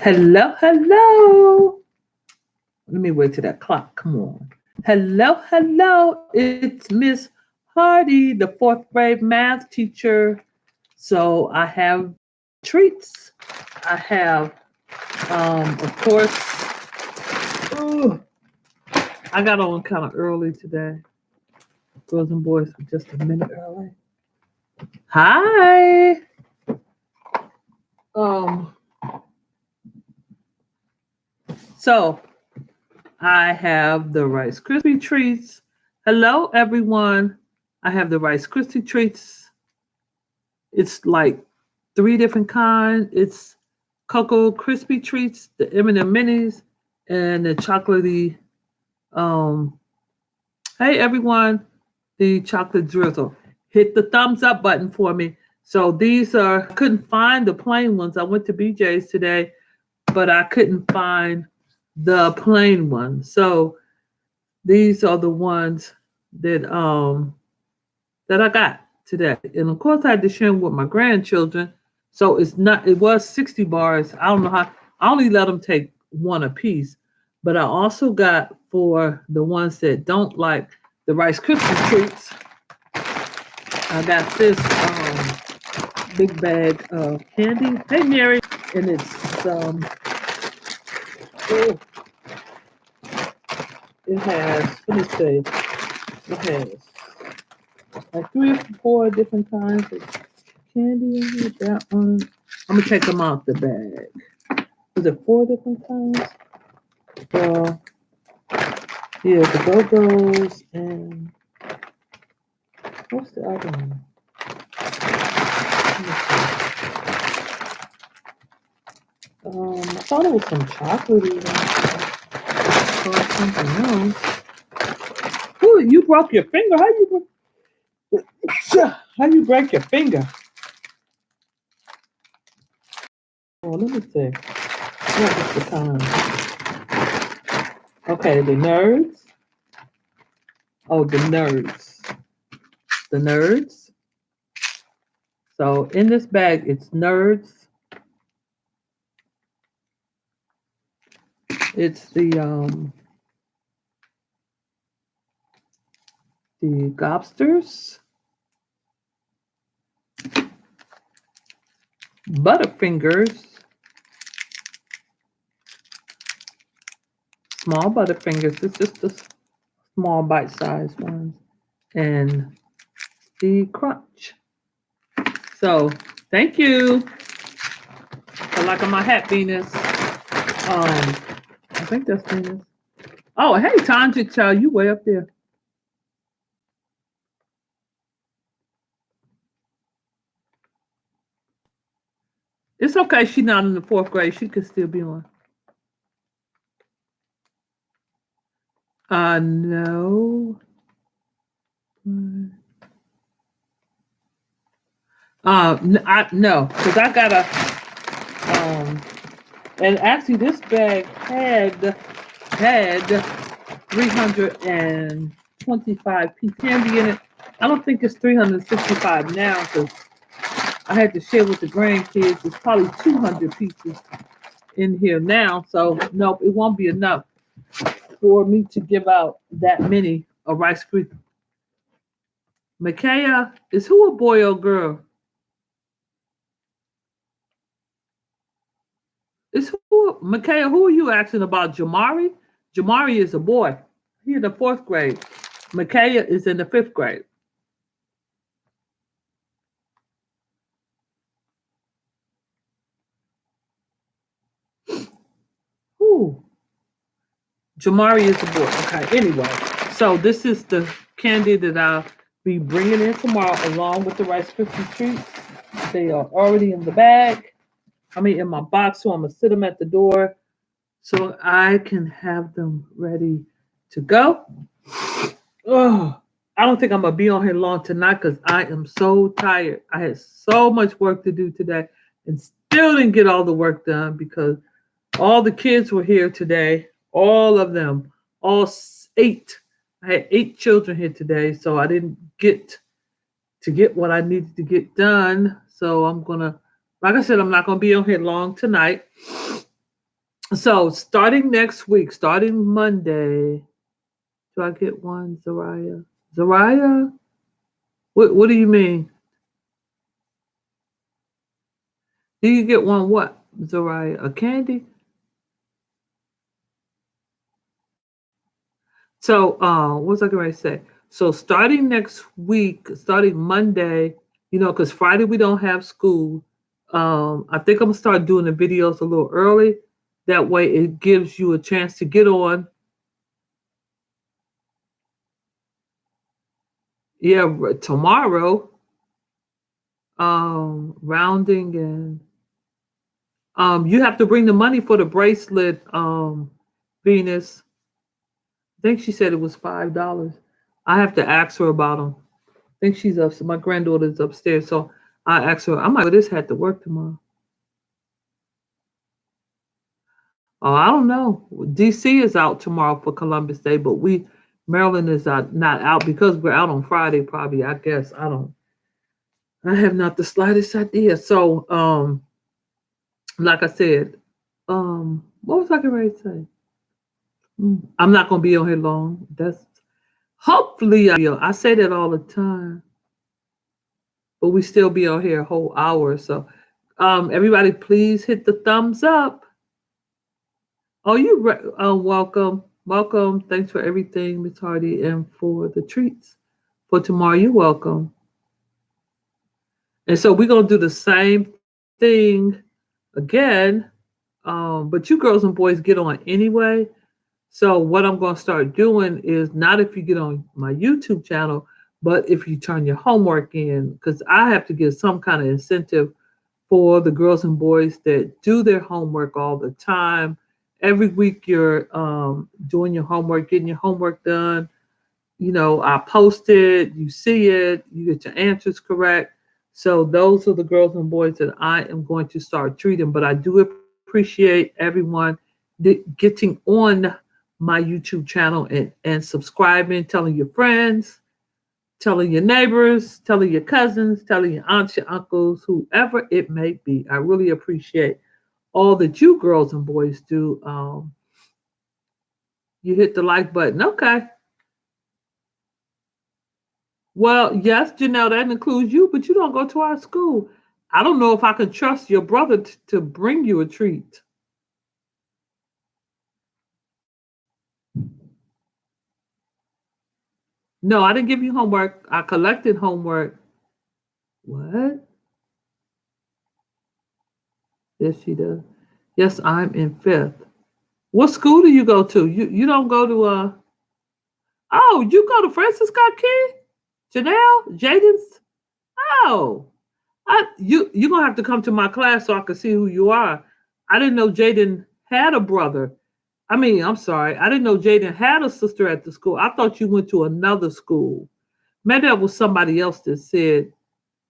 Hello, hello. Let me wait till that clock. Come on. Hello, hello. It's Miss Hardy, the fourth grade math teacher. So I have treats. I have, of course, ooh, I got on kind of early today. Girls and boys were just a minute early. Hi. Um, so I have the Rice Krispie treats. Hello, everyone. I have the Rice Krispie treats. It's like three different kinds. It's Cocoa Krispy treats, the M&M minis, and the chocolatey. Um, hey, everyone, the chocolate drizzle. Hit the thumbs up button for me. So these are. I couldn't find the plain ones. I went to BJ's today, but I couldn't find the plain ones. So these are the ones that that I got today. And of course I had to share them with my grandchildren. So it was 60 bars. I don't know how I only let them take one a piece. But I also got for the ones that don't like the Rice Krispie treats, I got this big bag of candy. Hey Mary. And it's oh, it has, let me see, it has like three or four different kinds of candy in here. That one. I'm gonna take them out the bag. Is it four different kinds? Uh, yeah, the Go-Go's and what's the other one? I thought it was some chocolatey or something else. Ooh, you broke your finger. How you break your finger? Oh, let me see. What is the kind? Okay, the nerds. Oh, the nerds. The nerds. So in this bag, it's nerds. It's the gobsters, butterfingers, small butterfingers. It's just the small bite-sized ones, and the crunch. So thank you for liking my hat, Venus. I think that's Venus. Oh, hey, Tanja, child, you way up there. It's okay. She's not in the fourth grade. She could still be on. No. No, because I got a um, and actually this bag had 325 pieces candy in it. I don't think it's 365 now because I had to share with the grandkids. It's probably 200 pieces in here now. So nope, it won't be enough for me to give out that many of Rice Krispies. Micaiah, is who a boy or girl? Is who Micaiah? Who are you asking about? Jamari? Jamari is a boy. He's in the fourth grade. Micaiah is in the fifth grade. Who? Jamari is a boy. Okay. Anyway, so this is the candy that I'll be bringing in tomorrow, along with the Rice Krispie treats. They are already in the bag. I mean, in my box, so I'm gonna sit them at the door so I can have them ready to go. Oh, I don't think I'm gonna be on here long tonight because I am so tired. I had so much work to do today and still didn't get all the work done because all the kids were here today. All of them, eight. I had 8 children here today, so I didn't get what I needed to get done. So I'm gonna, like I said, I'm not gonna be on here long tonight. So starting next week, starting Monday, do I get one, Zariah? Zariah? What do you mean? Do you get one what, Zariah? A candy? So what was I going to say? So starting next week, starting Monday, because Friday we don't have school. I think I'm gonna start doing the videos a little early. That way it gives you a chance to get on. Yeah, tomorrow, rounding and you have to bring the money for the bracelet, Venus. I think she said it was $5. I have to ask her about them. I think she's up. My granddaughter's upstairs, so I asked her. I might this had to work tomorrow. Oh, I don't know. DC is out tomorrow for Columbus Day, but Maryland is not out because we're out on Friday. Probably, I guess. I don't. I have not the slightest idea. So, like I said, what was I getting ready to say? I'm not gonna be on here long. That's hopefully I say that all the time, but we still be on here a whole hour. So, everybody, please hit the thumbs up. Oh, welcome, welcome. Thanks for everything, Miss Hardy, and for the treats for tomorrow. You're welcome. And so we're gonna do the same thing again, but you girls and boys get on anyway. So what I'm going to start doing is not if you get on my YouTube channel, but if you turn your homework in, because I have to give some kind of incentive for the girls and boys that do their homework all the time. Every week you're doing your homework, getting your homework done. I post it, you see it, you get your answers correct. So those are the girls and boys that I am going to start treating. But I do appreciate everyone getting on my YouTube channel and subscribing, telling your friends, telling your neighbors, telling your cousins, telling your aunts, your uncles, whoever it may be. I really appreciate all that you girls and boys do. You hit the like button. Okay. Well, yes, Janelle, that includes you, but you don't go to our school. I don't know if I can trust your brother to bring you a treat. No, I didn't give you homework. I collected homework. What? Yes, she does. Yes, I'm in fifth. What school do you go to? You don't go to oh, you go to Francis Scott Key? Janelle? Jaden's? Oh. You're gonna have to come to my class so I can see who you are. I didn't know Jaden had a brother. I mean, I'm sorry. I didn't know Jaden had a sister at the school. I thought you went to another school. Maybe that was somebody else that said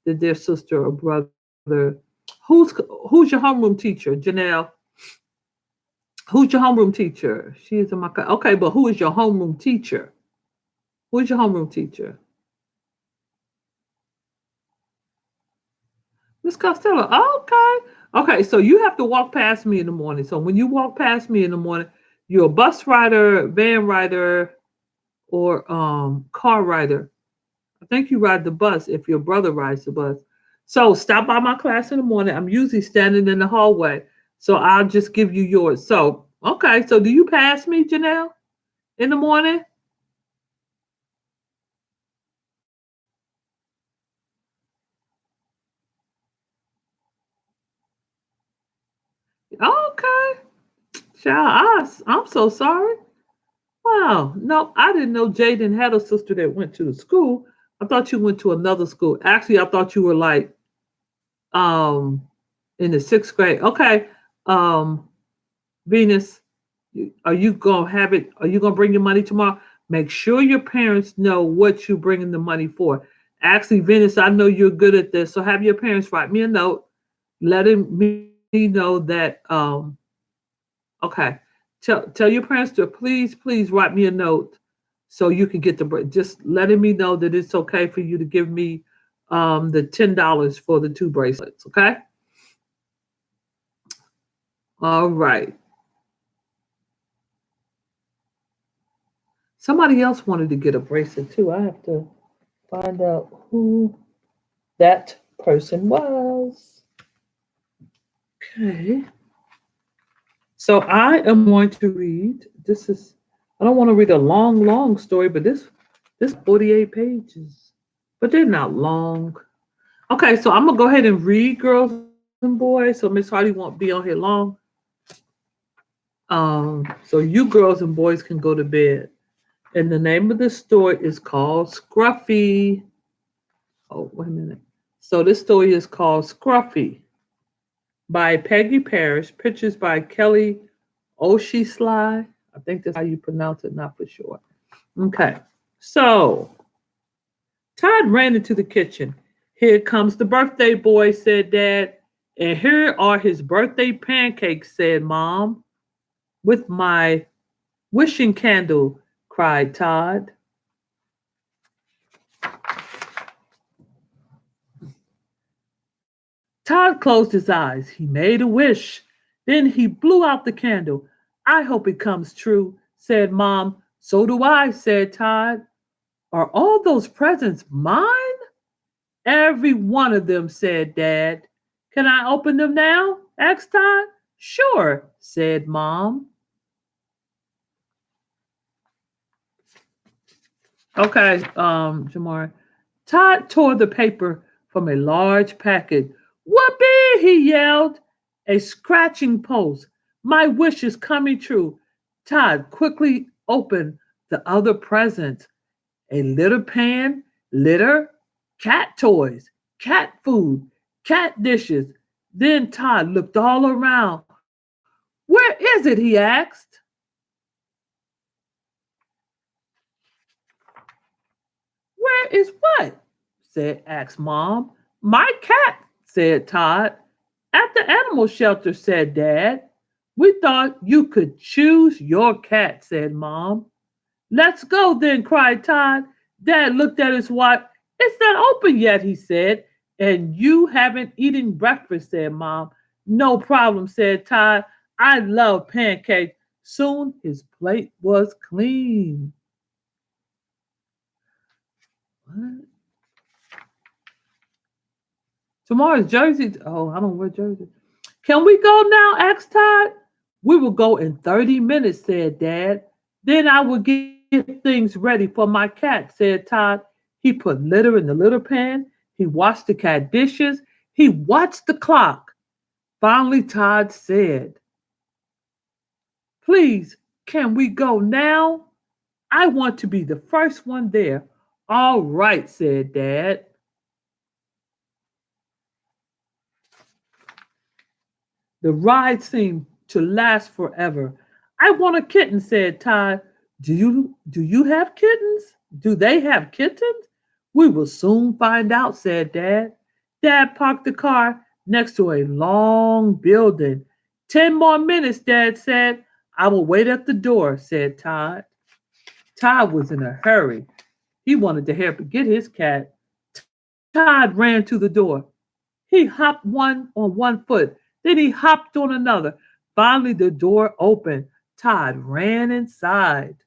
that their sister or brother. Who's your homeroom teacher, Janelle? Who's your homeroom teacher? She is in my class. Okay, but who is your homeroom teacher? Who is your homeroom teacher? Miss Costello. Okay. Okay, so you have to walk past me in the morning. So when you walk past me in the morning, you're a bus rider, van rider, or car rider. I think you ride the bus if your brother rides the bus. So stop by my class in the morning. I'm usually standing in the hallway. So I'll just give you yours. So, okay. So do you pass me, Janelle, in the morning? Okay. Child, I'm so sorry. Wow. No, I didn't know Jaden had a sister that went to the school. I thought you went to another school. Actually, I thought you were like um in the sixth grade. Okay. Um, Venus, are you gonna have it? Are you gonna bring your money tomorrow? Make sure your parents know what you're bringing the money for. Actually, Venus, I know you're good at this, so have your parents write me a note, letting me know that. Okay, tell your parents to please write me a note so you can get the just letting me know that it's okay for you to give me the $10 for the two bracelets. Okay. All right. Somebody else wanted to get a bracelet too. I have to find out who that person was. Okay. So I am going to read. This is I don't want to read a long, long story, but this 48 pages. But they're not long. Okay, so I'm gonna go ahead and read girls and boys. So Miss Hardy won't be on here long. So you girls and boys can go to bed. And the name of the story is called Scruffy. Oh, wait a minute. So this story is called Scruffy by Peggy Parrish, pictures by Kelly Oshisly. I think that's how you pronounce it, not for sure. Okay. So Todd ran into the kitchen. Here comes the birthday boy, said Dad. And here are his birthday pancakes, said Mom. With my wishing candle, cried Todd. Todd closed his eyes. He made a wish. Then he blew out the candle. I hope it comes true, said Mom. So do I, said Todd. Are all those presents mine? Every one of them, said Dad. Can I open them now? Asked Todd. Sure, said Mom. Okay, Jamar. Todd tore the paper from a large packet. Whoopee, he yelled. A scratching post. My wish is coming true. Todd quickly opened the other presents. A litter pan, litter, cat toys, cat food, cat dishes. Then Todd looked all around. Where is it? He asked. Where is what? asked Mom. My cat, said Todd. At the animal shelter, said Dad. We thought you could choose your cat, said Mom. Let's go then, cried Todd. Dad looked at his watch. It's not open yet, he said. And you haven't eaten breakfast, said Mom. No problem, said Todd. I love pancakes. Soon his plate was clean. What? Tomorrow's Jersey. Oh, I don't wear Jersey. Can we go now? Asked Todd. We will go in 30 minutes, said Dad. Then I will get things ready for my cat, said Todd. He put litter in the litter pan. He washed the cat dishes. He watched the clock. Finally, Todd said, Please, can we go now? I want to be the first one there. All right, said Dad. The ride seemed to last forever. I want a kitten, said Todd. Do you have kittens? Do they have kittens? We will soon find out, said Dad. Dad parked the car next to a long building. 10 more minutes, Dad said. I will wait at the door, said Todd. Todd was in a hurry. He wanted to help get his cat. Todd ran to the door. He hopped on one foot, then he hopped on another. Finally, the door opened. Todd ran inside.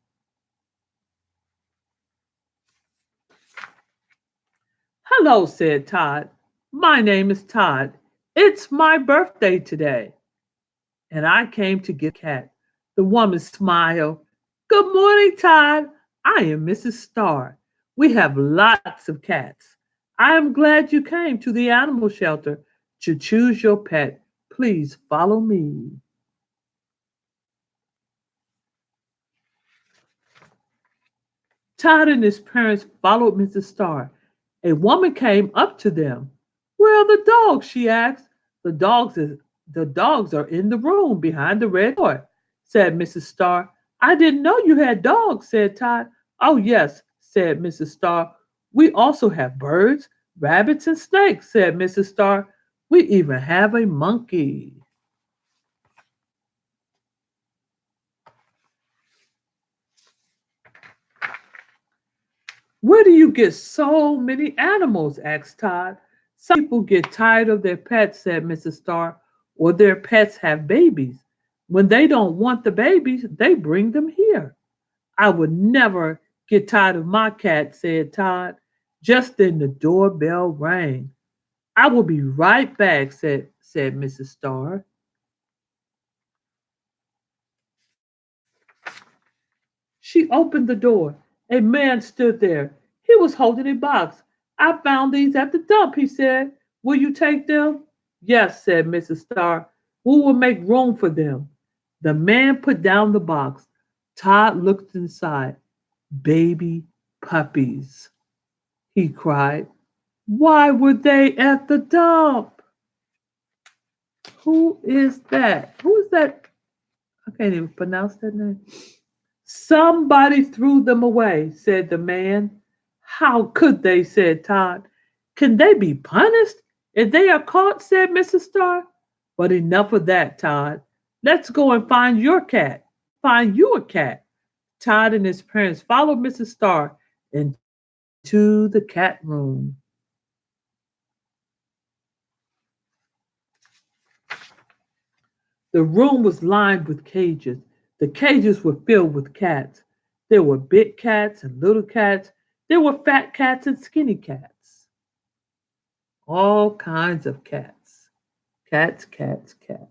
Hello, said Todd. My name is Todd. It's my birthday today, and I came to get cat. The woman smiled. Good morning, Todd. I am Mrs. Starr. We have lots of cats. I am glad you came to the animal shelter to choose your pet. Please follow me. Todd and his parents followed Mrs. Starr. A woman came up to them. Where are the dogs? She asked. The dogs are in the room behind the red door, said Mrs. Starr. I didn't know you had dogs, said Todd. Oh yes, said Mrs. Starr. We also have birds, rabbits, and snakes, said Mrs. Starr. We even have a monkey. Where do you get so many animals? Asked Todd. Some people get tired of their pets, said Mrs. Starr, or their pets have babies. When they don't want the babies, they bring them here. I would never get tired of my cat, said Todd. Just then the doorbell rang. I will be right back, said Mrs. Starr. She opened the door. A man stood there. He was holding a box. I found these at the dump, he said. Will you take them? Yes, said Mrs. Starr. We will make room for them. The man put down the box. Todd looked inside. Baby puppies, he cried. Why were they at the dump? Who is that? Who is that? I can't even pronounce that name. Somebody threw them away, said the man. How could they, said Todd. Can they be punished if they are caught, said Mrs. Starr. But enough of that, Todd. Let's go and find your cat. Find you a cat. Todd and his parents followed Mrs. Starr into the cat room. The room was lined with cages. The cages were filled with cats. There were big cats and little cats. There were fat cats and skinny cats. All kinds of cats. Cats, cats, cats.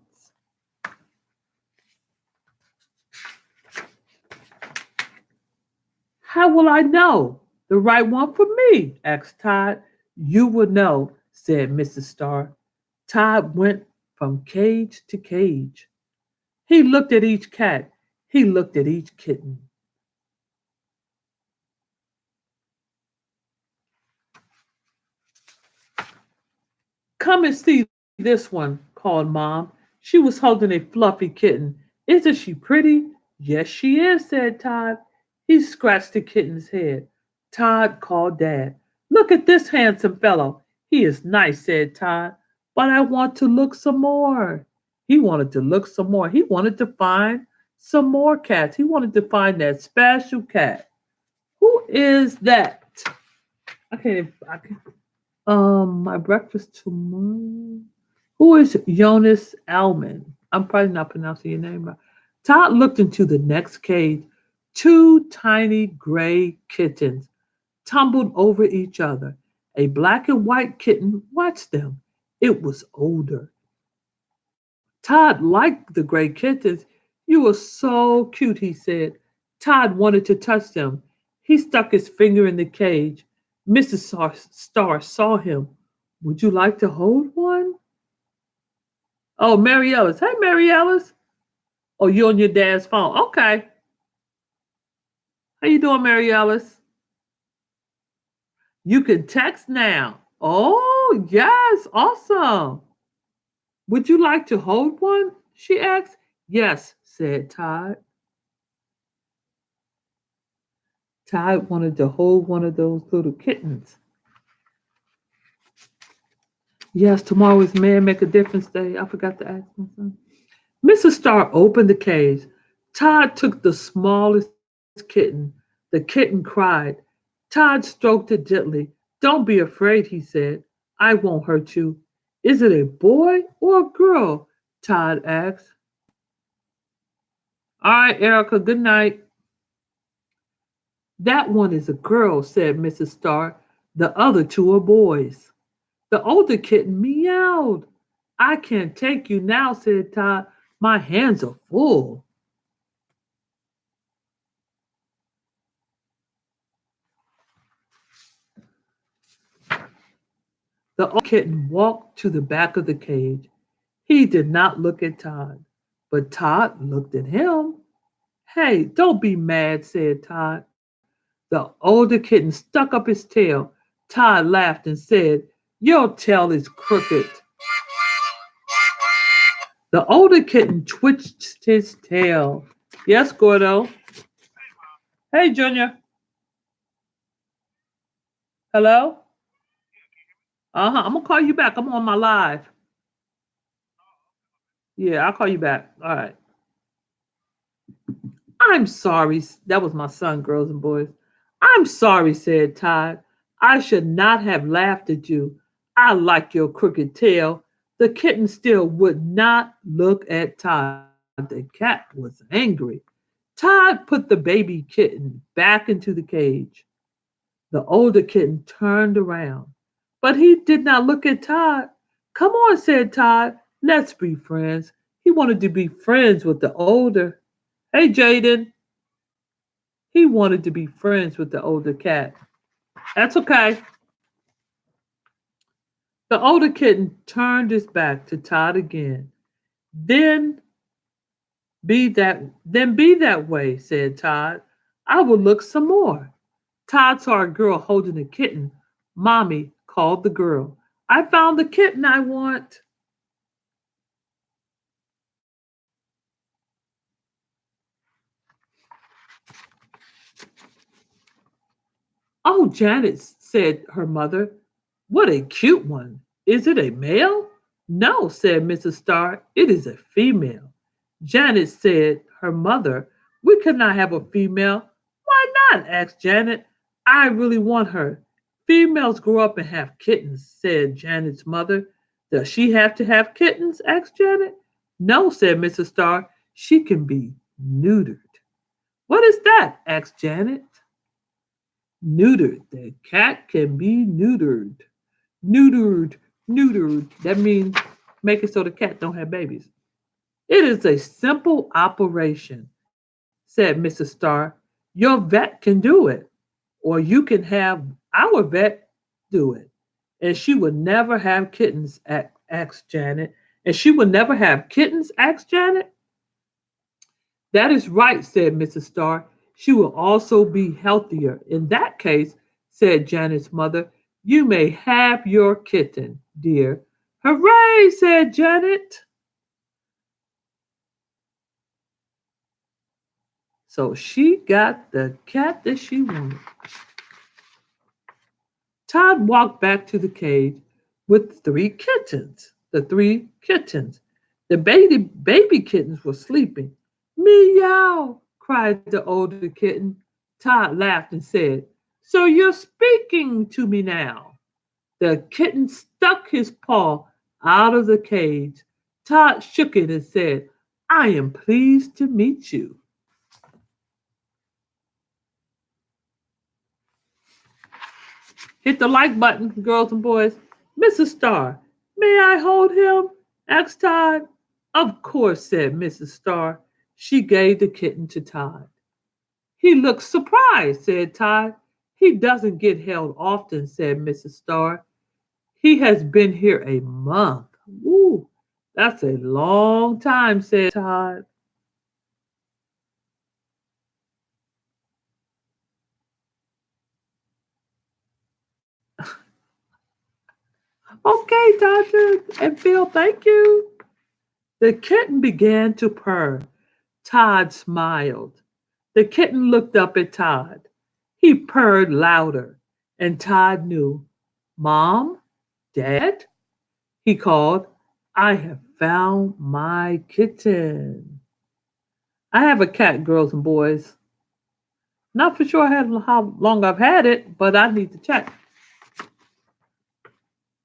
How will I know the right one for me? Asked Todd. You will know, said Mrs. Starr. Todd went from cage to cage. He looked at each cat. He looked at each kitten. Come and see this one, called Mom. She was holding a fluffy kitten. Isn't she pretty? Yes, she is, said Todd. He scratched the kitten's head. Todd called Dad. Look at this handsome fellow. He is nice, said Todd. But I want to look some more. He wanted to look some more. He wanted to find some more cats. He wanted to find that special cat. Who is that? I can't. My breakfast tomorrow. Who is Jonas Alman? I'm probably not pronouncing your name right. Todd looked into the next cage. Two tiny gray kittens tumbled over each other. A black and white kitten watched them. It was older. Todd liked the gray kittens. You were so cute, he said. Todd wanted to touch them. He stuck his finger in the cage. Mrs. Starr saw him. Would you like to hold one? Oh, Mary Ellis. Hey, Mary Ellis. Oh, you on your dad's phone. Okay. How you doing, Mary Ellis? You can text now. Oh, yes. Awesome. Would you like to hold one? She asked. Yes, said Todd. Todd wanted to hold one of those little kittens. Yes, tomorrow is Man Make a Difference Day. I forgot to ask my son. Mrs. Starr opened the cage. Todd took the smallest kitten. The kitten cried. Todd stroked it gently. Don't be afraid, he said. I won't hurt you. Is it a boy or a girl? Todd asked. All right, Erica, good night. That one is a girl, said Mrs. Starr. The other two are boys. The older kitten meowed. I can't take you now, said Todd. My hands are full. The old kitten walked to the back of the cage. He did not look at Todd, but Todd looked at him. Hey, don't be mad, said Todd. The older kitten stuck up his tail. Todd laughed and said, your tail is crooked. The older kitten twitched his tail. Yes, Gordo. Hey, Junior. Hello? I'm going to call you back. I'm on my live. Yeah, I'll call you back. All right. I'm sorry. That was my son, girls and boys. I'm sorry, said Todd. I should not have laughed at you. I like your crooked tail. The kitten still would not look at Todd. The cat was angry. Todd put the baby kitten back into the cage. The older kitten turned around, but he did not look at Todd. Come on, said Todd. Let's be friends. He wanted to be friends with the older. Hey, Jaden. He wanted to be friends with the older cat. That's okay. The older kitten turned his back to Todd again. Then be that way, said Todd. I will look some more. Todd saw a girl holding a kitten. Mommy called the girl. I found the kitten I want. Oh, Janet, said her mother. What a cute one. Is it a male? No, said Mrs. Starr. It is a female. Janet said, her mother, we could not have a female. Why not? Asked Janet. I really want her. Females grow up and have kittens, said Janet's mother. Does she have to have kittens? Asked Janet. No, said Mrs. Starr. She can be neutered. What is that? Asked Janet. Neutered. The cat can be neutered. Neutered. Neutered. That means make it so the cat don't have babies. It is a simple operation, said Mrs. Starr. Your vet can do it, or you can have our vet do it. And she would never have kittens, asked Janet. And she would never have kittens, asked Janet. That is right, said Mrs. Starr. She will also be healthier. In that case, said Janet's mother, you may have your kitten, dear. Hooray, said Janet. So she got the cat that she wanted. Todd walked back to the cage with three kittens. The three kittens. The baby kittens were sleeping. Meow, cried the older kitten. Todd laughed and said, so you're speaking to me now. The kitten stuck his paw out of the cage. Todd shook it and said, I am pleased to meet you. Hit the like button, girls and boys. Mrs. Starr, may I hold him? Asked Todd. Of course, said Mrs. Starr. She gave the kitten to Todd. He looks surprised, said Todd. He doesn't get held often, said Mrs. Starr. He has been here a month. Ooh, that's a long time, said Todd. Okay, Doctor and Phil, thank you. The kitten began to purr. Todd smiled. The kitten looked up at Todd. He purred louder, and Todd knew. Mom? Dad? He called. I have found my kitten. I have a cat, girls and boys. Not for sure how long I've had it, but I need to check.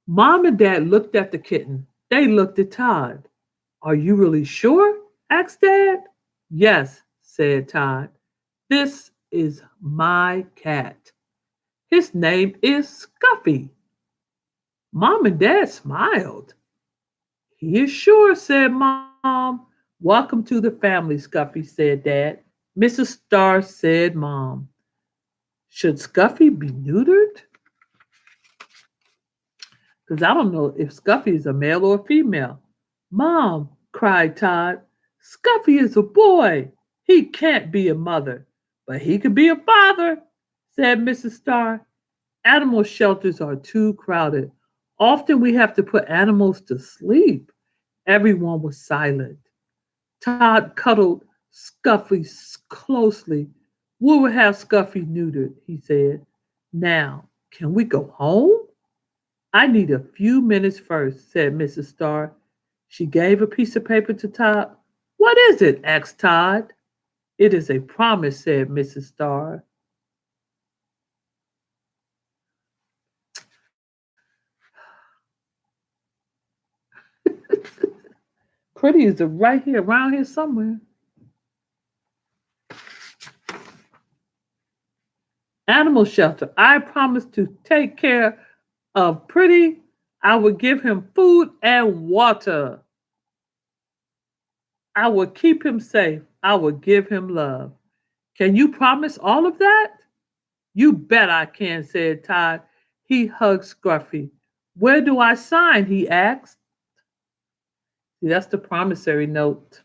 Mom and Dad looked at the kitten. They looked at Todd. Are you really sure? Asked Dad. Yes, said Todd. This is my cat. His name is Scuffy. Mom and Dad smiled. He is sure, said Mom. Welcome to the family, Scuffy, said Dad. Mrs. Starr said Mom. Should Scuffy be neutered? Because I don't know if Scuffy is a male or a female. Mom, cried Todd, Scuffy is a boy. He can't be a mother, but he could be a father, said Mrs. Starr. Animal shelters are too crowded. Often we have to put animals to sleep. Everyone was silent. Todd cuddled Scuffy closely. We will have Scuffy neutered, he said. Now, can we go home? I need a few minutes first, said Mrs. Starr. She gave a piece of paper to Todd. What is it? Asked Todd. It is a promise, said Mrs. Starr. Pretty is right here, around here somewhere. Animal shelter. I promised to take care of Pretty. I would give him food and water. I would keep him safe. I would give him love. Can you promise all of that? You bet I can, said Todd. He hugged Scruffy. Where do I sign? He asked. See, that's the promissory note.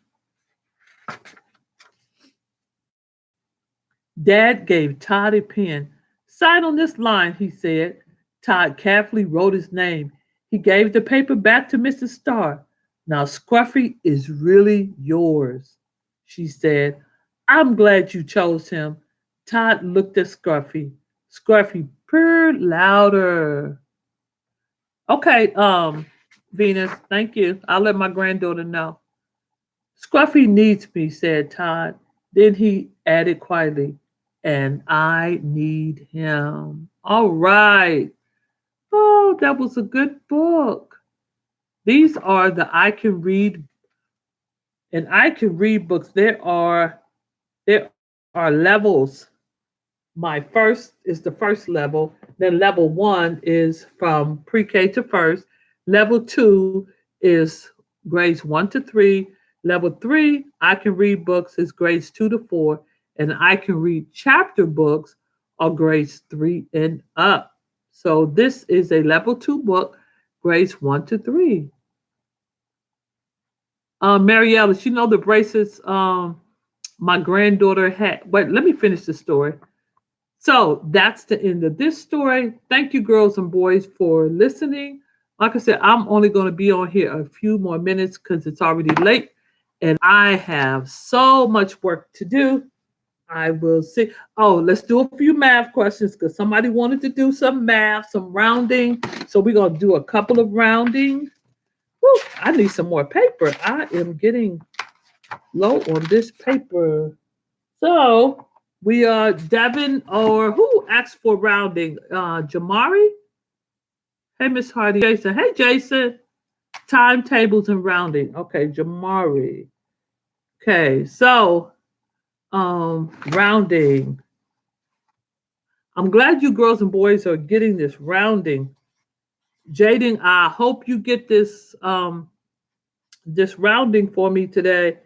Dad gave Todd a pen. Sign on this line, he said. Todd carefully wrote his name. He gave the paper back to Mrs. Starr. Now, Scruffy is really yours, she said. I'm glad you chose him. Todd looked at Scruffy. Scruffy purred louder. Okay, Venus, thank you. I'll let my granddaughter know. Scruffy needs me, said Todd. Then he added quietly, and I need him. All right. Oh, that was a good book. These are the I Can Read and I Can Read books. There are levels. My first is the first level. Then level one is from pre-K to first. Level two is grades 1 to 3. Level three, I can read books is grades 2 to 4. And I can read chapter books are grades 3 and up. So this is a level two book, grades 1 to 3. Mariella, you know the bracelets my granddaughter had. Wait, let me finish the story. So that's the end of this story. Thank you, girls and boys, for listening. Like I said, I'm only going to be on here a few more minutes because it's already late and I have so much work to do. I will see. Oh, let's do a few math questions because somebody wanted to do some math, some rounding. So we're going to do a couple of rounding. Whew, I need some more paper. I am getting low on this paper. So we are Devin or who asked for rounding? Jamari? Hey Miss Hardy. Jason. Hey Jason. Timetables and rounding. Okay, Jamari. Okay, so rounding. I'm glad you girls and boys are getting this rounding. Jaden, I hope you get this rounding for me today.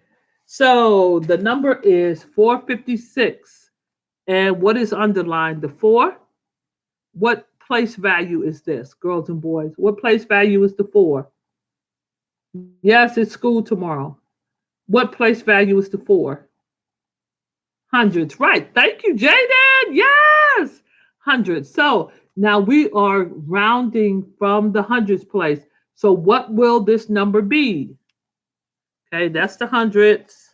So the number is 456. And what is underlined? The 4? What place value is this, girls and boys? What place value is the 4? Yes, it's school tomorrow. What place value is the 4? Hundreds, right. Thank you, Jaden. Yes, hundreds. So now we are rounding from the hundreds place. So what will this number be? Okay, that's the hundreds.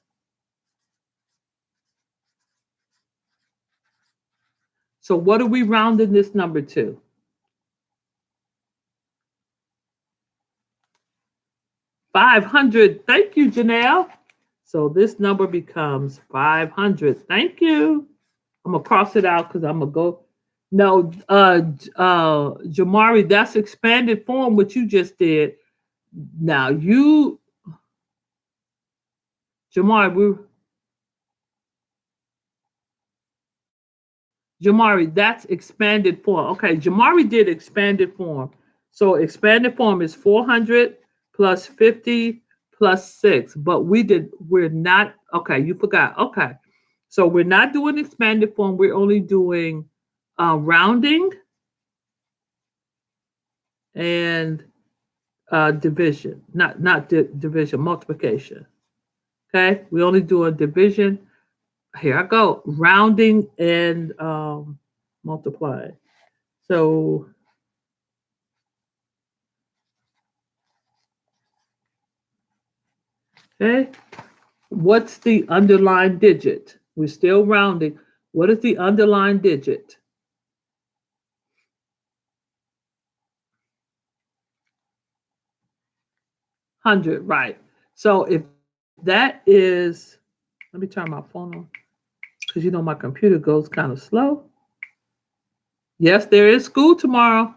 So what are we rounding this number to? 500. Thank you, Janelle. So this number becomes 500. Thank you. I'm gonna cross it out because I'm gonna go. No, Jamari, that's expanded form. What you just did. Now you, Jamari, Jamari, that's expanded form. Okay, Jamari did expanded form. So expanded form is 400 plus 50 plus 6. But we're not, okay, you forgot. Okay. So we're not doing expanded form. We're only doing rounding and division, not division, multiplication. Okay, we only do a division. Here I go, rounding and multiplying. So okay, what's the underlying digit? We're still rounding. What is the underlying digit? 100, right? So if that is, let me turn my phone on because you know my computer goes kind of slow. Yes, there is school tomorrow.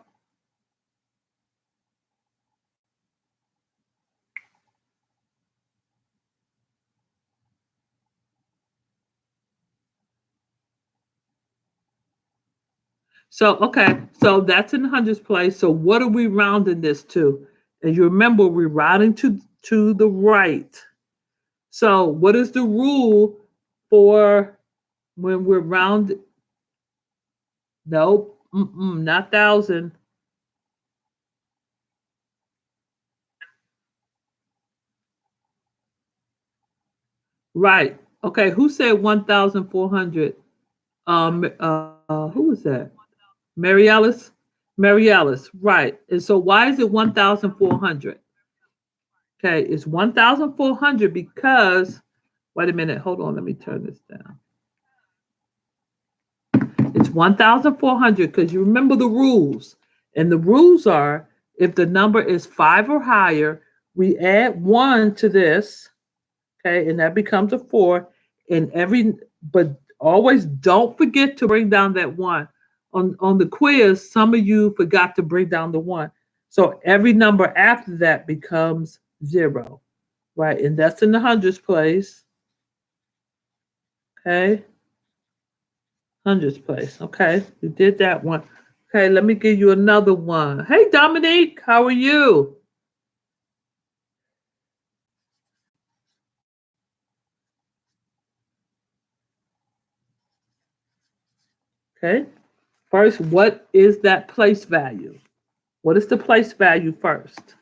So, okay, so that's in the hundreds place. So what are we rounding this to? And you remember we're rounding to the right. So what is the rule for when we're round? Nope, not thousand. Right. Okay, who said 1,400? Who was that? Mary Alice? Mary Alice, right. And so why is it 1,400? Okay, it's 1,400 because, wait a minute, hold on, let me turn this down. It's 1,400 because you remember the rules. And the rules are if the number is five or higher, we add one to this, okay, and that becomes a four. And but always don't forget to bring down that one. On the quiz, some of you forgot to bring down the one. So every number after that becomes zero, right? And that's in the hundreds place, okay? Hundreds place, okay? You did that one. Okay, let me give you another one. Hey, Dominique, how are you? Okay, first, what is that place value? What is the place value first?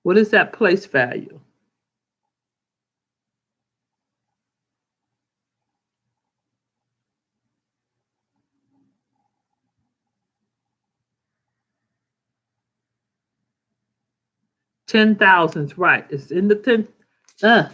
What is that place value? 10 thousands, right. It's in the 10. Uh,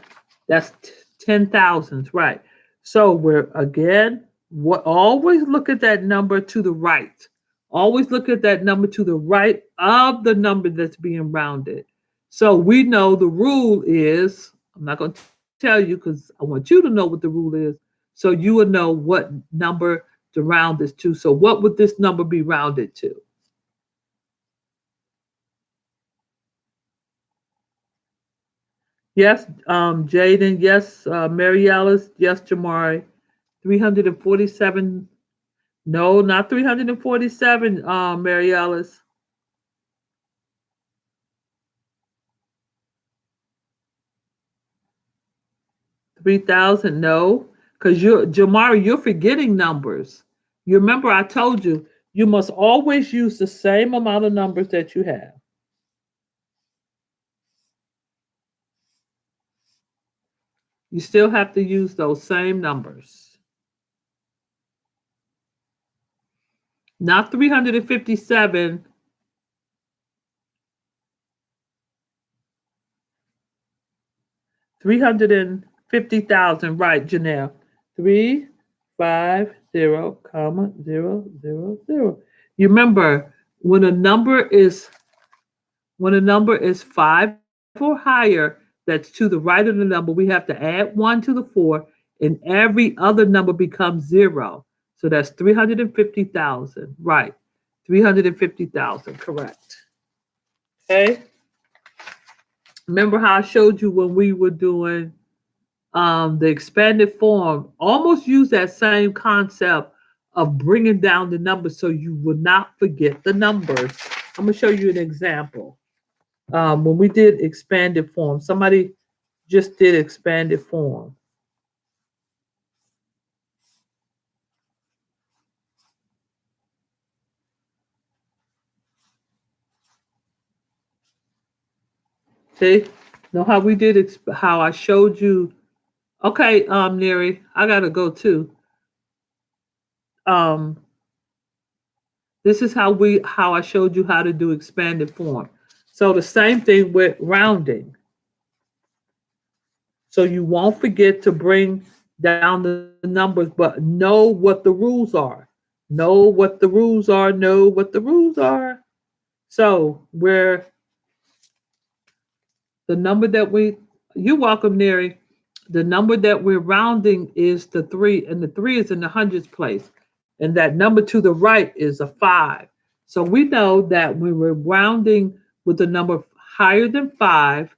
that's 10 thousands, right. So we're again, what always look at that number to the right. Always look at that number to the right of the number that's being rounded. So we know the rule is, I'm not going to tell you because I want you to know what the rule is. So you will know what number to round this to. So what would this number be rounded to? Yes, Jaden. Yes, Mary Alice. Yes, Jamari. 347. No, not 347, Mary Alice. 3,000. No, because Jamari, you're forgetting numbers. You remember I told you, you must always use the same amount of numbers that you have. You still have to use those same numbers. Not 357, 350,000, right, Janelle? 350, comma, 000. You remember when a number is five or higher, that's to the right of the number, we have to add one to the four, and every other number becomes zero. So that's 350,000, right? 350,000, correct. Okay. Remember how I showed you when we were doing the expanded form, almost use that same concept of bringing down the numbers so you will not forget the numbers. I'm going to show you an example. When we did expanded form, somebody just did expanded form. See, know how we did how I showed you. Okay, Neri, I gotta go too. Um, this is how I showed you how to do expanded form. So the same thing with rounding. So you won't forget to bring down the numbers, but know what the rules are. Know what the rules are. Know what the rules are. So where the number that you're welcome, Neri. The number that we're rounding is the three, and the three is in the hundreds place. And that number to the right is a five. So we know that when we're rounding with a number higher than five,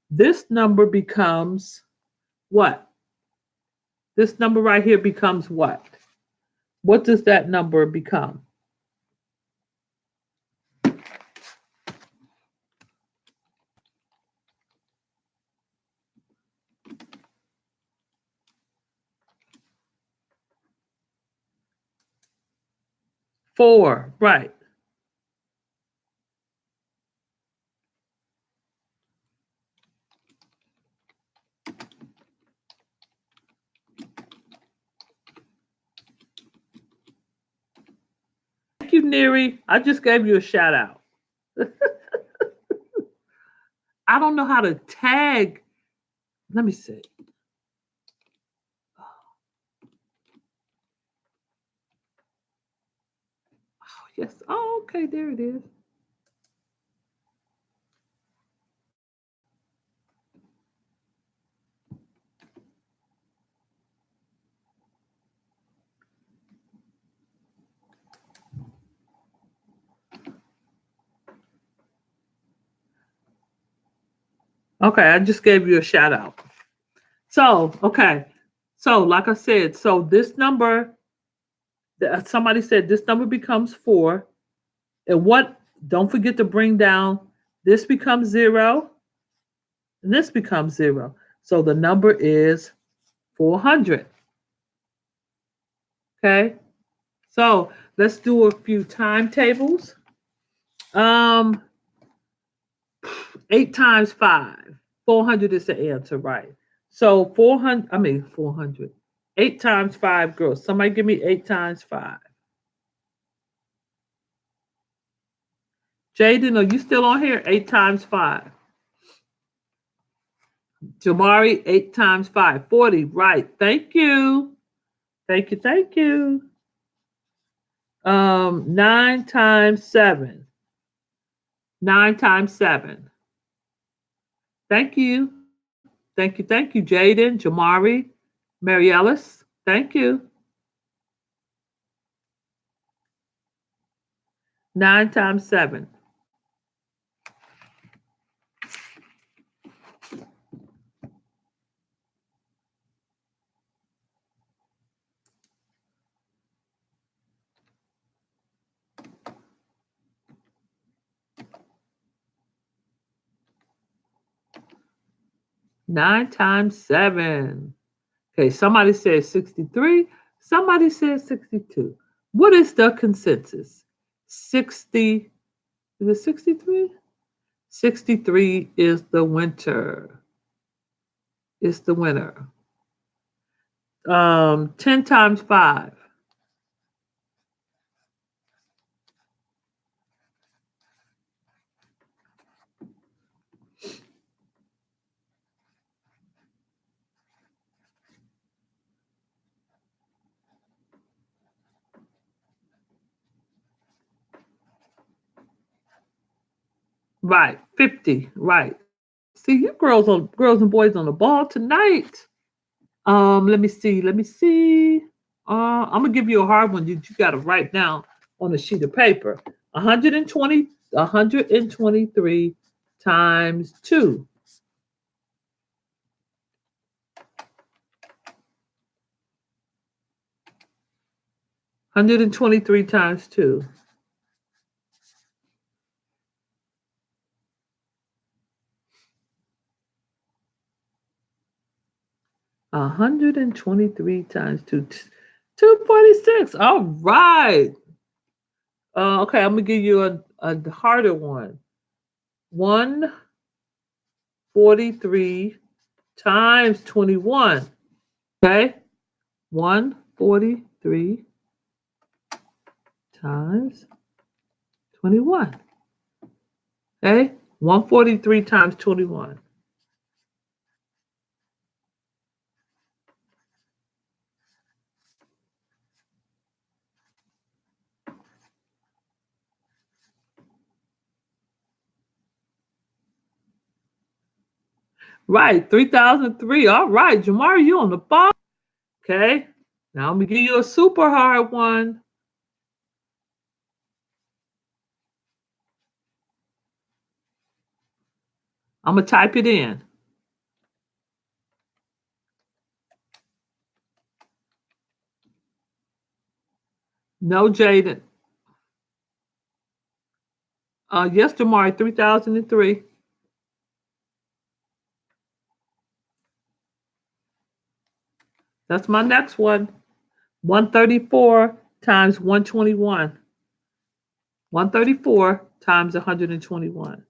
this number becomes what? This number right here becomes what? What does that number become? Four, right. Thank you, Neri. I just gave you a shout out. I don't know how to tag. Let me see. Oh, yes. Oh, okay. There it is. Okay, I just gave you a shout out. So, okay. So, like I said, so this number, somebody said this number becomes four. And what, don't forget to bring down, this becomes zero, and this becomes zero. So the number is 400. Okay. So let's do a few timetables. Um, 8 times 5. 400 is the answer, right? So 400, I mean 400. 8 times 5, girls. Somebody give me 8 times 5. Jaden, are you still on here? 8 times 5. Jamari, 8 times 5. 40, right. Thank you. Thank you, thank you. 9 times 7. 9 times 7. Thank you. Thank you, thank you, Jaden, Jamari, Mary Ellis. Thank you. 9 times 7. 9 times 7. Okay, somebody says 63. Somebody says 62. What is the consensus? 60. Is it 63? 63 is the winter. It's the winner. 10 times 5. Right, 50. Right. See, you girls and boys on the ball tonight. Let me see. Let me see. I'm gonna give you a hard one. You got to write down on a sheet of paper. 120, 123 times 2. 123 times 2. 123 times 2. 246. All right. Okay, I'm gonna give you a harder one. 143 times 21. Okay? 143 times 21. Okay? 143 times 21. Right, 3003. All right, Jamar, you on the ball. Okay. Now I'm gonna give you a super hard one. I'm gonna type it in. No, Jaden. Yes, Jamari, 3003. That's my next one. 134 times 121. 134 times 121.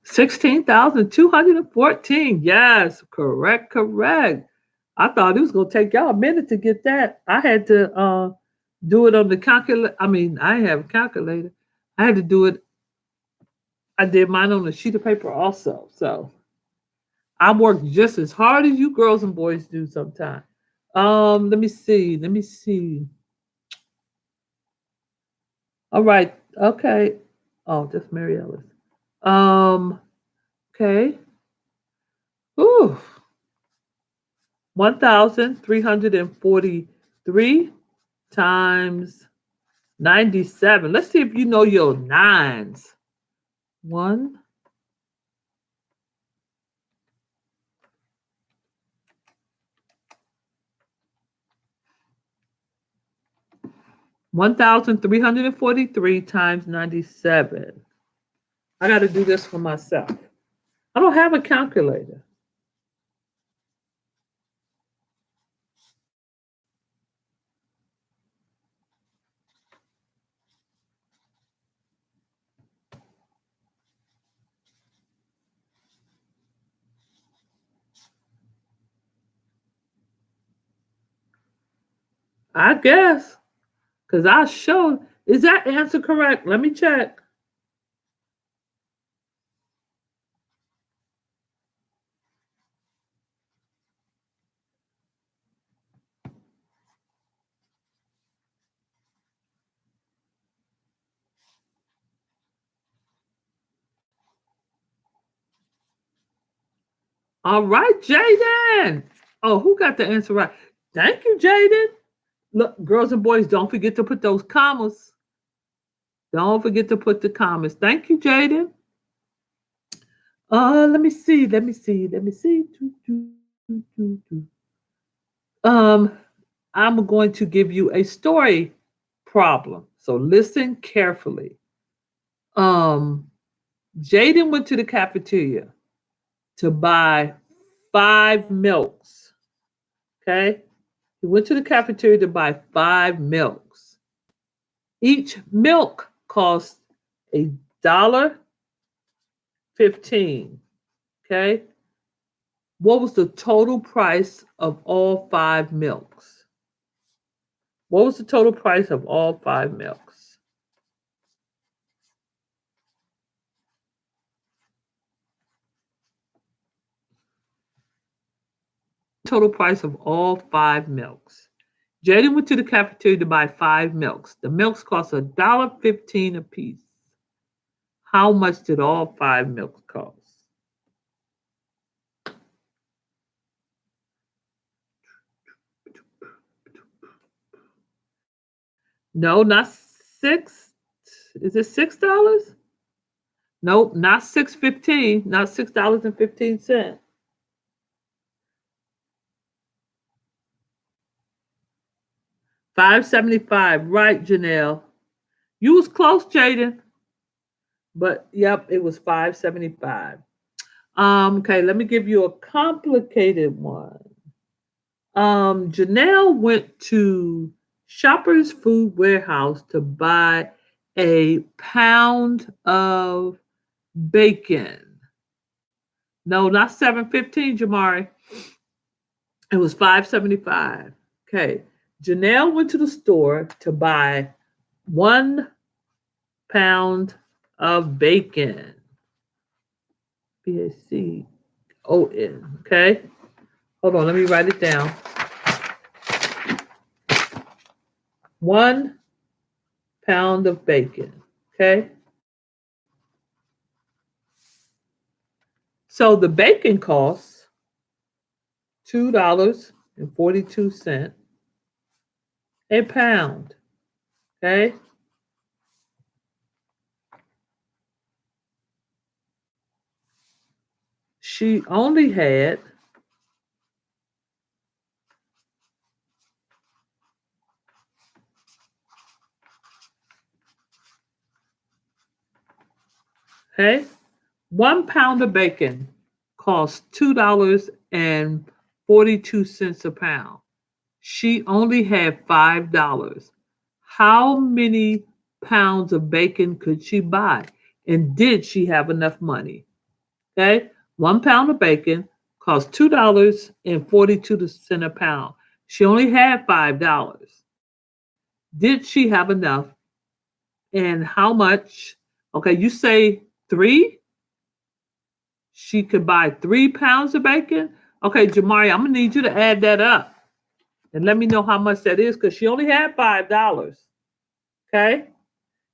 16,214. Yes, correct, correct. I thought it was gonna take y'all a minute to get that. I had to do it on the calculator. I mean, I have a calculator. I had to do it. I did mine on a sheet of paper also. So I work just as hard as you girls and boys do sometimes. Let me see. Let me see. All right. Okay. Oh, that's Mary Ellis. Um, okay. Ooh. 1,343 times 97. Let's see if you know your nines. One. 1,343 times 97. I got to do this for myself. I don't have a calculator. I guess. Because I showed. Is that answer correct? Let me check. All right, Jaden. Oh, who got the answer right? Thank you, Jaden. Look, girls and boys, don't forget to put those commas. Don't forget to put the commas. Thank you, Jaden. Let me see. Let me see. Let me see. Um, I'm going to give you a story problem. So listen carefully. Um, Jaden went to the cafeteria to buy 5 milks. Okay. He went to the cafeteria to buy 5 milks. Each milk cost $1.15. Okay. What was the total price of all 5 milks? What was the total price of all 5 milks? Total price of all 5 milks. Jaden went to the cafeteria to buy 5 milks. The milks cost $1.15 a piece. How much did all 5 milks cost? No, not six. Is it $6? Nope, not 6.15. Not $6.15. 5.75. Right, Janelle. You was close, Jaden. But yep, it was 5.75. Okay, let me give you a complicated one. Janelle went to Shoppers Food Warehouse to buy a pound of bacon. No, not 7.15, Jamari. It was 5.75. Okay. Janelle went to the store to buy 1 pound of bacon. BACON. Okay. Hold on, let me write it down. 1 pound of bacon. Okay. So the bacon costs $2.42 a pound. Okay. She only had okay, 1 pound of bacon costs $2.42 a pound. She only had $5. How many pounds of bacon could she buy? And did she have enough money? Okay, 1 pound of bacon costs $2.42 a pound. She only had $5. Did she have enough? And how much? Okay, you say three? She could buy 3 pounds of bacon? Okay, Jamari, I'm gonna need you to add that up and let me know how much that is because she only had $5. Okay.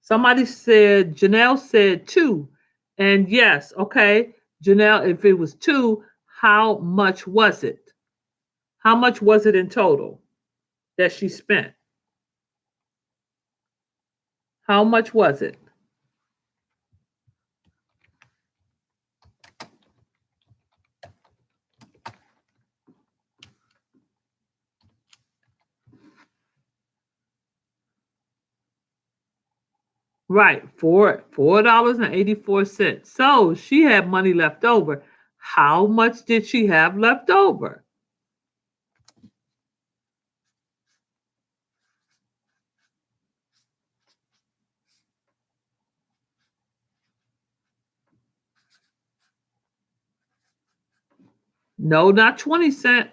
Somebody said, Janelle said two. And yes, okay, Janelle, if it was two, how much was it? How much was it in total that she spent? How much was it? Right, $4.84. So she had money left over. How much did she have left over? No, not 20 cents,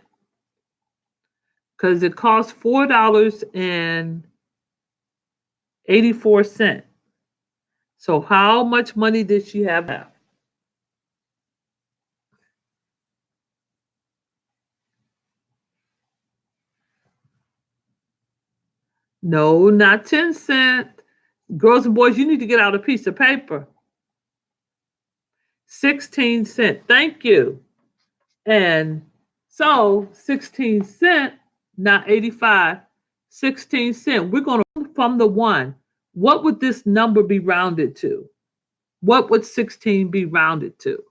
because it cost $4.84. So how much money did she have left? No, not 10 cents. Girls and boys, you need to get out a piece of paper. 16 cents. Thank you. And so 16 cent, not 85, 16 cent. We're going to from the one. What would this number be rounded to? What would 16 be rounded to?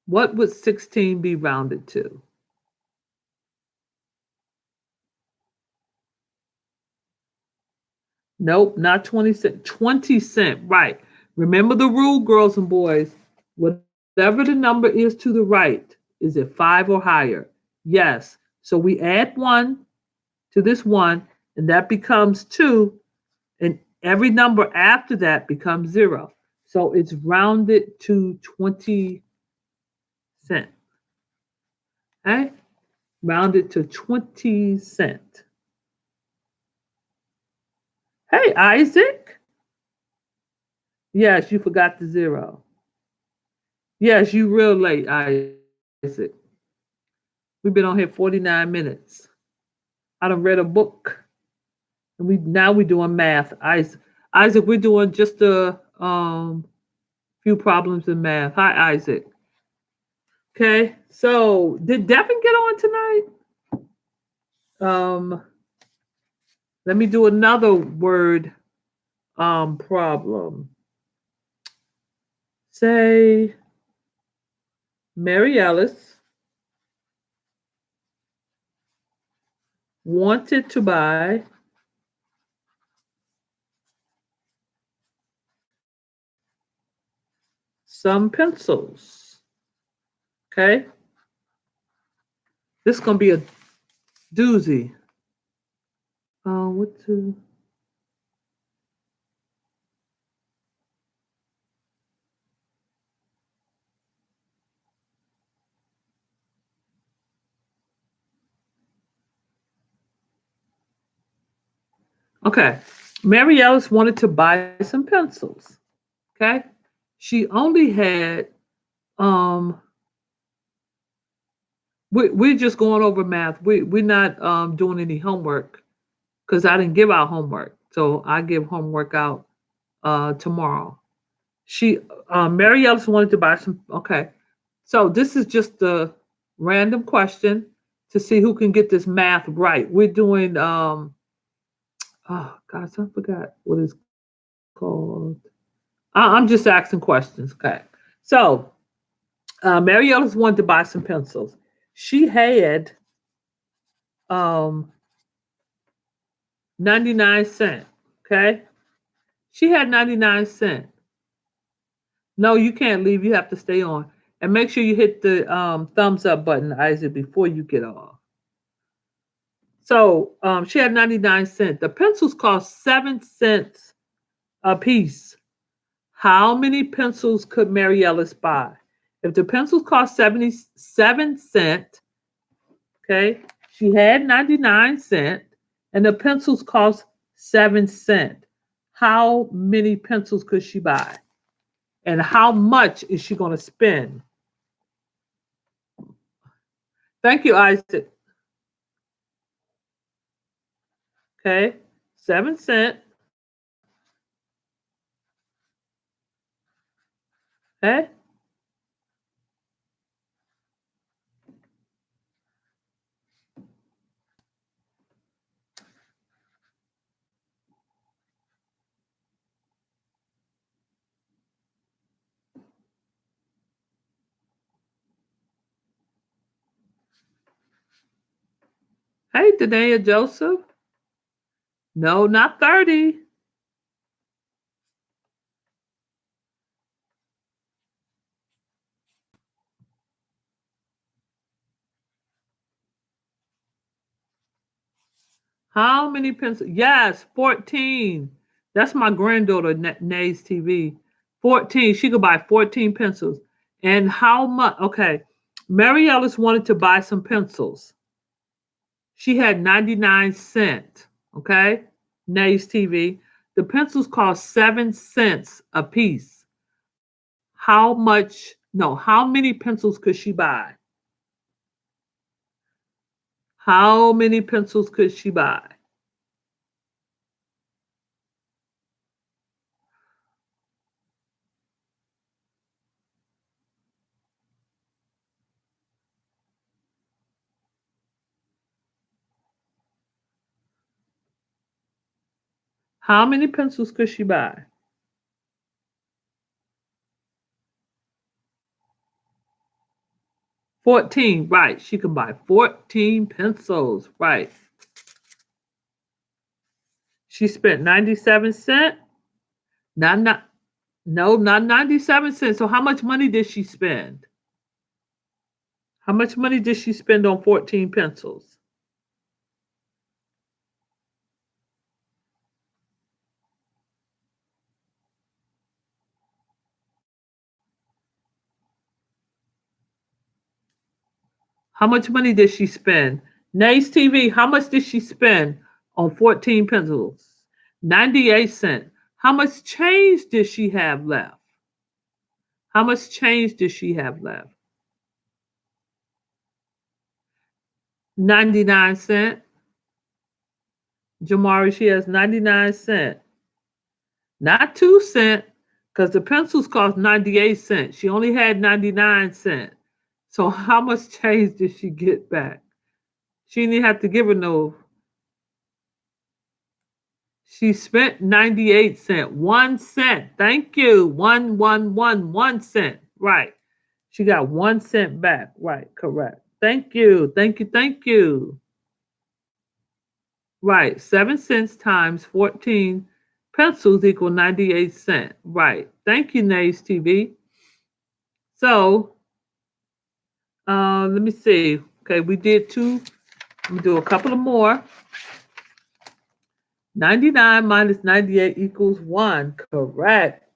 What would 16 be rounded to? Nope, not 20 cent. 20 cent, right. Remember the rule, girls and boys. Whatever the number is to the right, is it 5 or higher? Yes. So we add 1 to this 1, and that becomes 2, and every number after that becomes 0. So it's rounded to 20 cent. Okay? Rounded to 20 cent. Hey, Isaac. Yes, you forgot the 0. Yes, you real late, Isaac. We've been on here 49 minutes. I done read a book. And we're doing math. Isaac, we're doing just a few problems in math. Hi, Isaac. Okay. So did Devin get on tonight? Um, let me do another word problem. Say Mary Ellis wanted to buy some pencils. Okay. This is gonna be a doozy. What to Okay. Mary Ellis wanted to buy some pencils. Okay. She only had Um, we're just going over math. We're not doing any homework because I didn't give out homework. So I give homework out tomorrow. She Mary Ellis wanted to buy some. Okay, so this is just a random question to see who can get this math right. We're doing oh gosh, I forgot what it's called. I'm just asking questions. Okay, so Mary Ellis wanted to buy some pencils. She had um 99 cents. Okay, she had 99 cents. No, you can't leave. You have to stay on. And make sure you hit the thumbs up button, Isaac, before you get off. So she had 99 cents. The pencils cost 7 cents a piece. How many pencils could Mary Ellis buy? If the pencils cost 77 cents, okay, she had 99 cents, and the pencils cost 7 cents. How many pencils could she buy? And how much is she going to spend? Thank you, Isaac. Okay, 7 cents. Okay, hey, Danae Joseph. No, not 30. How many pencils? Yes, 14. That's my granddaughter, Nays TV. 14. She could buy 14 pencils. And how much? Okay. Mary Ellis wanted to buy some pencils. She had 99 cents. Okay. Nays TV. The pencils cost 7 cents a piece. How much? No, how many pencils could she buy? How many pencils could she buy? How many pencils could she buy? 14, right. She can buy 14 pencils, right. She spent 97 cents. Not, no, not 97 cents. So how much money did she spend? How much money did she spend on 14 pencils? How much money did she spend? Nays TV, how much did she spend on 14 pencils? 98 cents. How much change did she have left? How much change did she have left? 99 cents. Jamari, she has 99 cents. Not 2 cents, because the pencils cost 98 cents. She only had 99 cents. So how much change did she get back? She didn't have to give her no. She spent 98 cents. 1 cent. Thank you. 1 cent. Right. She got 1 cent back. Right. Correct. Thank you. Thank you. Thank you. Right. 7 cents times 14 pencils equal 98 cents. Right. Thank you, Nays TV. So let me see. Okay, we did two. Let me do a couple of more. 99 minus 98 equals 1. Correct.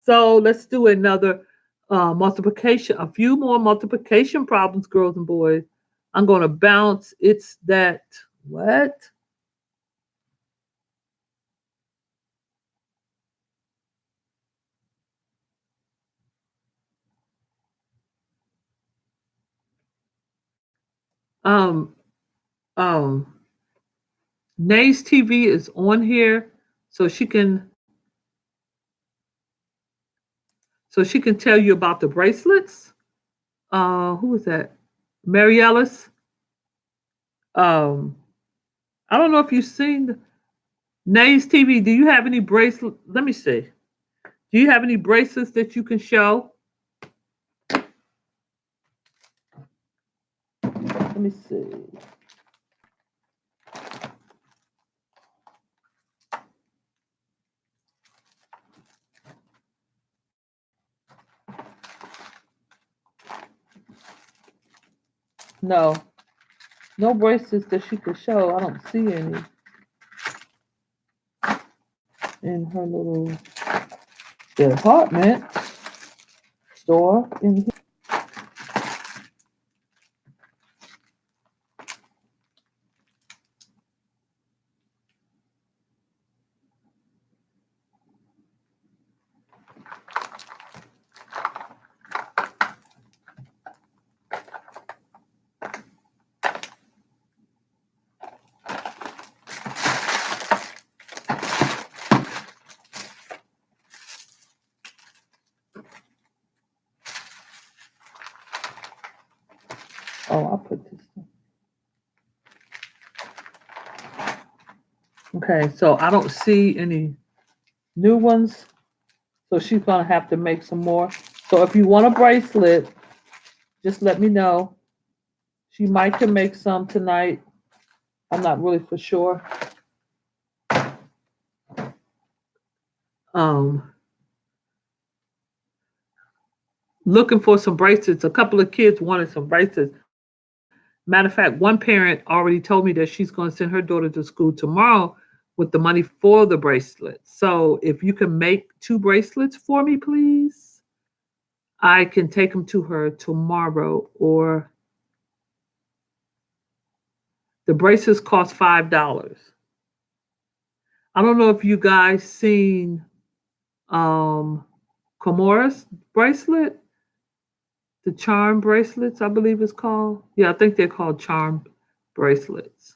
So let's do another multiplication, a few more multiplication problems, girls and boys. I'm going to bounce. It's that, what? Um, um, Nay's TV is on here, so she can tell you about the bracelets. Who was that? Mary Ellis. Um, I don't know if you've seen Nay's TV. Do you have any bracelets? Let me see. Do you have any bracelets that you can show? Let me see. No, no bracelets that she could show. I don't see any in her little department store in here. Oh, I'll put this. Okay, so I don't see any new ones. So she's gonna have to make some more. So if you want a bracelet, just let me know. She might can make some tonight. I'm not really for sure. Um, Looking for some bracelets. A couple of kids wanted some bracelets. Matter of fact, one parent already told me that she's going to send her daughter to school tomorrow with the money for the bracelets. So if you can make 2 bracelets for me, please, I can take them to her tomorrow. Or the bracelets cost $5. I don't know if you guys seen um Komora's bracelet, the charm bracelets, I believe it's called. Yeah, I think they're called charm bracelets.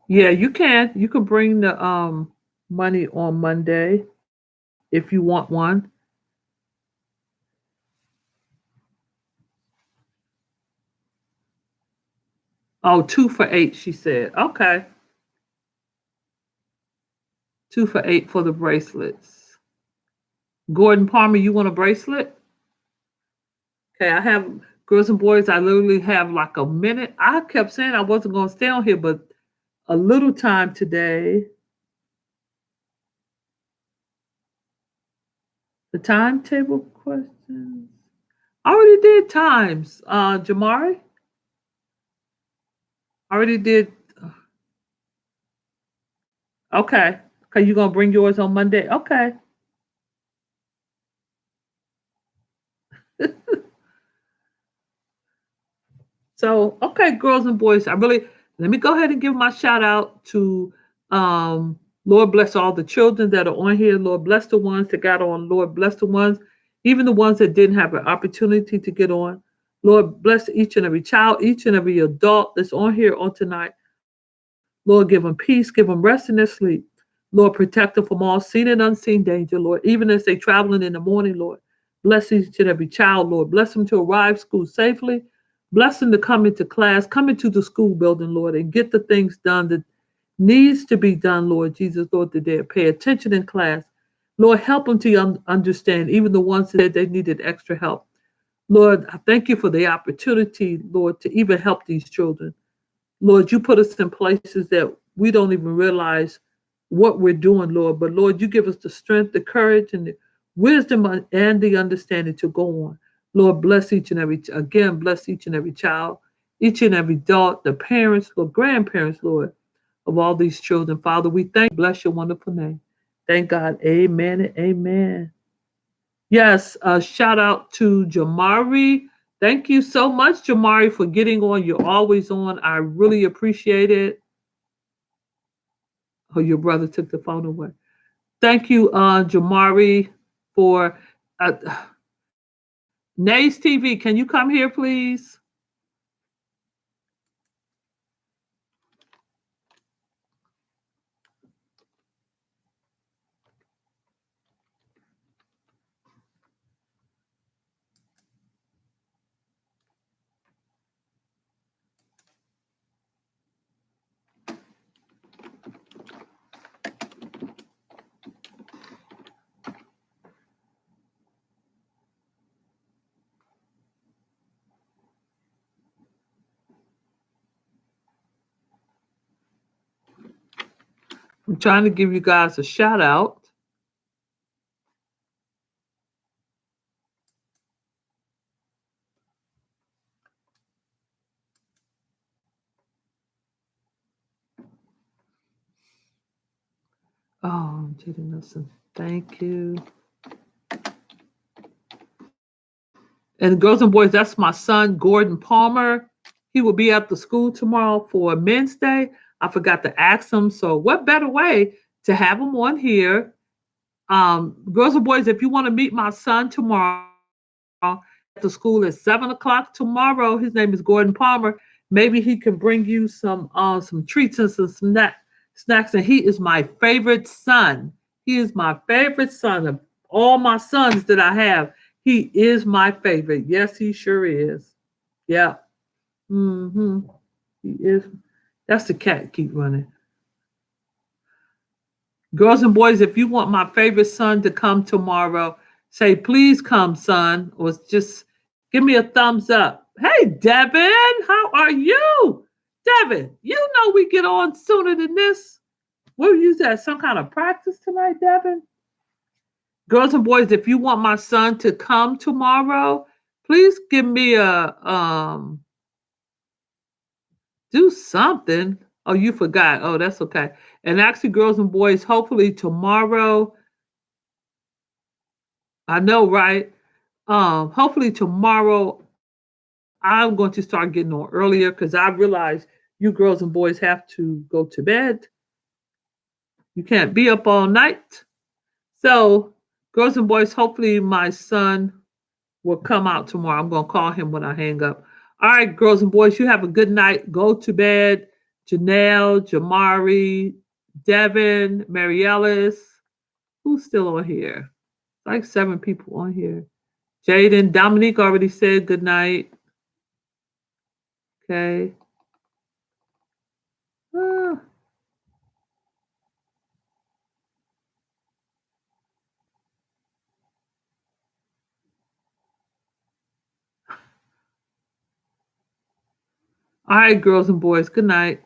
Yeah, you can. You can bring the money on Monday if you want one. Oh, 2 for 8, she said. Okay. 2 for 8 for the bracelets. Gordon Palmer, you want a bracelet? Okay, I have girls and boys, I literally have like a minute. I kept saying I wasn't gonna stay on here, but a little time today. The timetable questions. I already did times. Jamari? I already did. Okay. Okay, you gonna bring yours on Monday? Okay. So, okay, girls and boys, let me go ahead and give my shout out to Lord bless all the children that are on here. Lord bless the ones that got on. Lord bless the ones, even the ones that didn't have an opportunity to get on. Lord bless each and every child, each and every adult that's on here on tonight. Lord, give them peace, give them rest in their sleep. Lord, protect them from all seen and unseen danger, Lord. Even as they traveling in the morning, Lord, bless each and every child, Lord. Bless them to arrive school safely. Bless them to come into class, come into the school building, Lord, and get the things done that needs to be done, Lord Jesus, Lord, that they pay attention in class. Lord, help them to understand, even the ones that said they needed extra help. Lord, I thank you for the opportunity, Lord, to even help these children. Lord, you put us in places that we don't even realize what we're doing, Lord. But Lord, you give us the strength, the courage, and the wisdom and the understanding to go on. Lord, bless each and every, again, bless each and every child, each and every adult, the parents, Lord, grandparents, Lord, of all these children. Father, we thank you, bless your wonderful name. Thank God. Amen and amen. Yes, shout out to Jamari. Thank you so much, Jamari, for getting on. You're always on. I really appreciate it. Oh, your brother took the phone away. Thank you, Jamari, for uh, Nays TV. Can you come here, please? I'm trying to give you guys a shout out. Oh, Judy Nelson, thank you. And girls and boys, that's my son, Gordon Palmer. He will be at the school tomorrow for Men's Day. I forgot to ask him. So, what better way to have him on here? Girls and boys, if you want to meet my son tomorrow at the school at 7 o'clock tomorrow, his name is Gordon Palmer. Maybe he can bring you some treats and some snacks. And he is my favorite son. He is my favorite son of all my sons that I have. He is my favorite. Yes, he sure is. Yeah. Mm-hmm. He is. That's the cat keep running. Girls and boys, if you want my favorite son to come tomorrow, say, please come, son, or just give me a thumbs up. Hey, Devin, how are you? Devin, you know we get on sooner than this. We'll use that some kind of practice tonight, Devin. Girls and boys, if you want my son to come tomorrow, please give me a do something. Oh, you forgot. Oh, that's okay. And actually, girls and boys, hopefully tomorrow, I know, right? Hopefully tomorrow I'm going to start getting on earlier because I realize you girls and boys have to go to bed. You can't be up all night. So, girls and boys, hopefully my son will come out tomorrow. I'm going to call him when I hang up. All right, girls and boys, you have a good night. Go to bed. Janelle, Jamari, Devin, Mary Ellis. Who's still on here? Like 7 people on here. Jaden, Dominique already said good night. Okay. Ah. All right, girls and boys, good night.